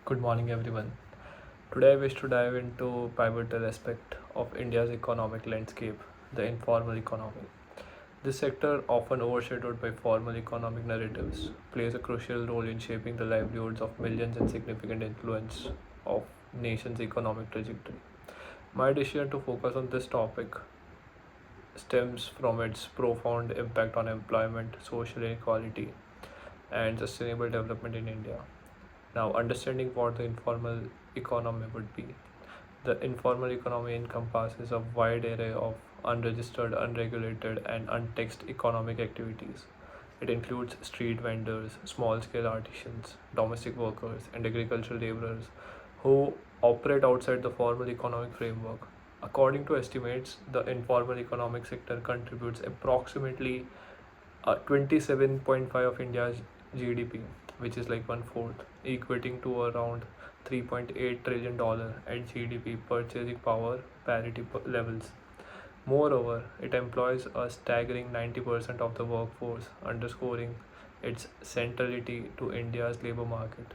Good morning, everyone. Today, I wish to dive into pivotal aspect of India's economic landscape, the informal economy. This sector, often overshadowed by formal economic narratives, plays a crucial role in shaping the livelihoods of millions and significant influence of nation's economic trajectory. My decision to focus on this topic stems from its profound impact on employment, social inequality, and sustainable development in India. Now, understanding what the informal economy would be. The informal economy encompasses a wide array of unregistered, unregulated, and untaxed economic activities. It includes street vendors, small scale artisans, domestic workers, and agricultural laborers who operate outside the formal economic framework. According to estimates, the informal economic sector contributes approximately 27.5 of India's GDP, which is like one fourth, equating to around $3.8 trillion at GDP purchasing power parity levels. Moreover, it employs a staggering 90% of the workforce, underscoring its centrality to India's labor market.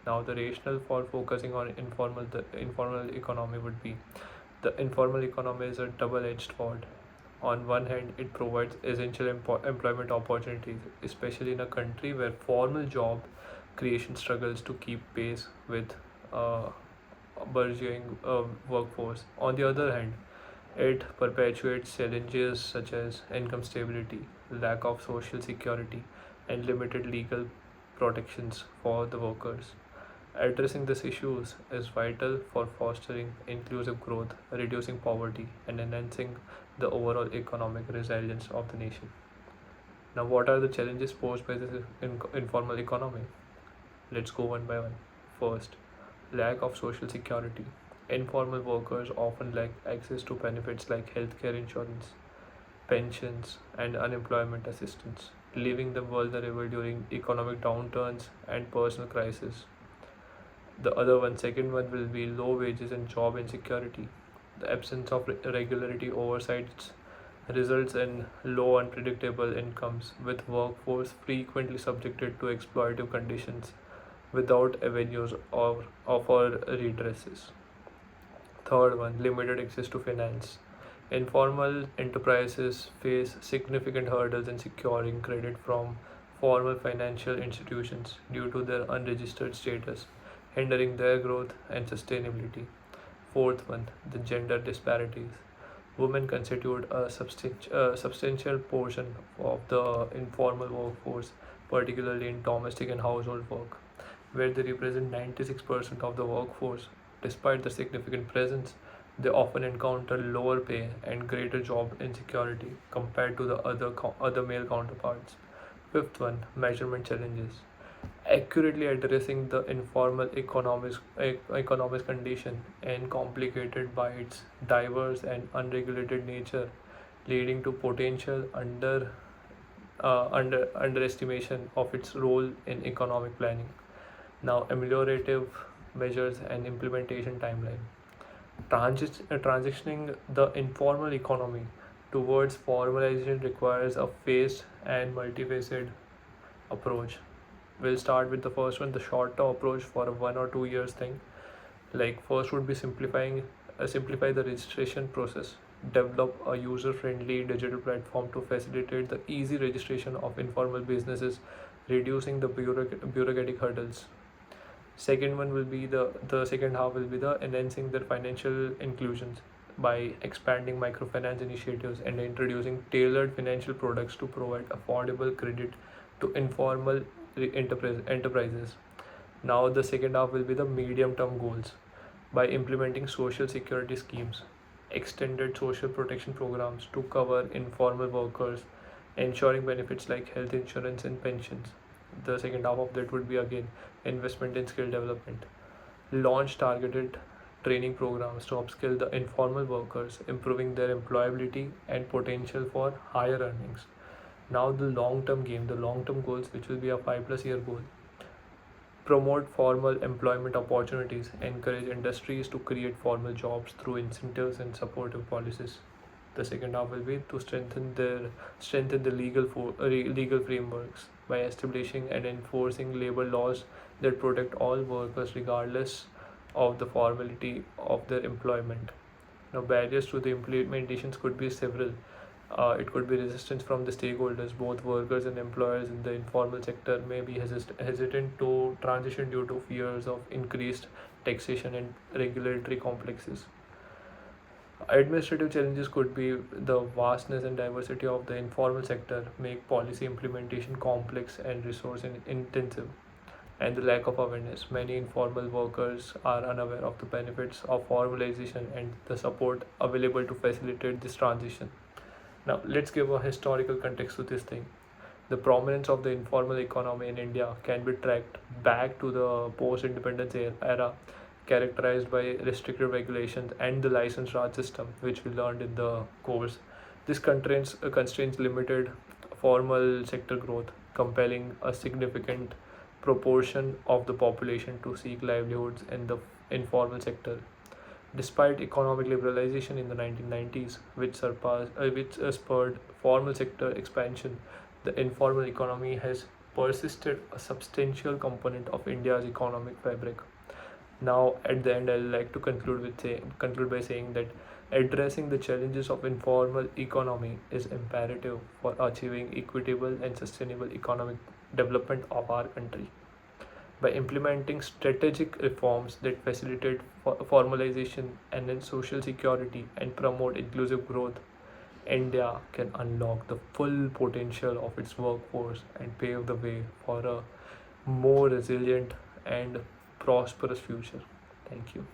Now, the rationale for focusing on the informal economy would be the informal economy is a double-edged sword. On one hand, it provides essential employment opportunities, especially in a country where formal job creation struggles to keep pace with uh, a burgeoning workforce. On the other hand, it perpetuates challenges such as income stability, lack of social security, and limited legal protections for the workers. Addressing these issues is vital for fostering inclusive growth, reducing poverty, and enhancing the overall economic resilience of the nation. Now, what are the challenges posed by this informal economy? Let's go one by one. First, lack of social security. Informal workers often lack access to benefits like healthcare insurance, pensions, and unemployment assistance, leaving them vulnerable during economic downturns and personal crises. The second one will be low wages and job insecurity. The absence of regularity oversights results in low unpredictable incomes, with workforce frequently subjected to exploitative conditions without avenues or redresses. Third one, limited access to finance. Informal enterprises face significant hurdles in securing credit from formal financial institutions due to their unregistered status, hindering their growth and sustainability. Fourth one, the gender disparities. Women constitute a substantial portion of the informal workforce, particularly in domestic and household work, where they represent 96% of the workforce. Despite the significant presence, they often encounter lower pay and greater job insecurity compared to the other male counterparts. Fifth one, measurement challenges. Accurately addressing the informal economics condition and complicated by its diverse and unregulated nature, leading to potential underestimation of its role in economic planning. Now, ameliorative measures and implementation timeline. Transitioning the informal economy towards formalization requires a phased and multifaceted approach. We'll start with the first one, the short term approach for a 1 or 2 years thing. Like first would be simplify the registration process. Develop a user friendly digital platform to facilitate the easy registration of informal businesses, reducing the bureaucratic hurdles. Second one will be the second half will be the enhancing their financial inclusions by expanding microfinance initiatives and introducing tailored financial products to provide affordable credit to informal enterprises. Now the second half will be the medium term goals by implementing social security schemes, extended social protection programs to cover informal workers, ensuring benefits like health insurance and pensions. The second half of that would be again investment in skill development. Launch targeted training programs to upskill the informal workers, improving their employability and potential for higher earnings. Now the long term goals, which will be a 5+ year goal. Promote formal employment opportunities, encourage industries to create formal jobs through incentives and supportive policies. The second half will be to strengthen the legal frameworks by establishing and enforcing labor laws that protect all workers regardless of the formality of their employment. Now, barriers to the implementations could be several. It could be resistance from the stakeholders. Both workers and employers in the informal sector may be hesitant to transition due to fears of increased taxation and regulatory complexes. Administrative challenges could be the vastness and diversity of the informal sector, make policy implementation complex and resource intensive, and the lack of awareness. Many informal workers are unaware of the benefits of formalization and the support available to facilitate this transition. Now, let's give a historical context to this thing. The prominence of the informal economy in India can be tracked back to the post independence era, characterized by restrictive regulations and the license raj system, which we learned in the course. This constraints limited formal sector growth, compelling a significant proportion of the population to seek livelihoods in the informal sector. Despite economic liberalization in the 1990s, which spurred formal sector expansion, the informal economy has persisted a substantial component of India's economic fabric. Now, at the end, I'd like to conclude by saying that addressing the challenges of informal economy is imperative for achieving equitable and sustainable economic development of our country. By implementing strategic reforms that facilitate formalization and then social security and promote inclusive growth, India can unlock the full potential of its workforce and pave the way for a more resilient and prosperous future. Thank you.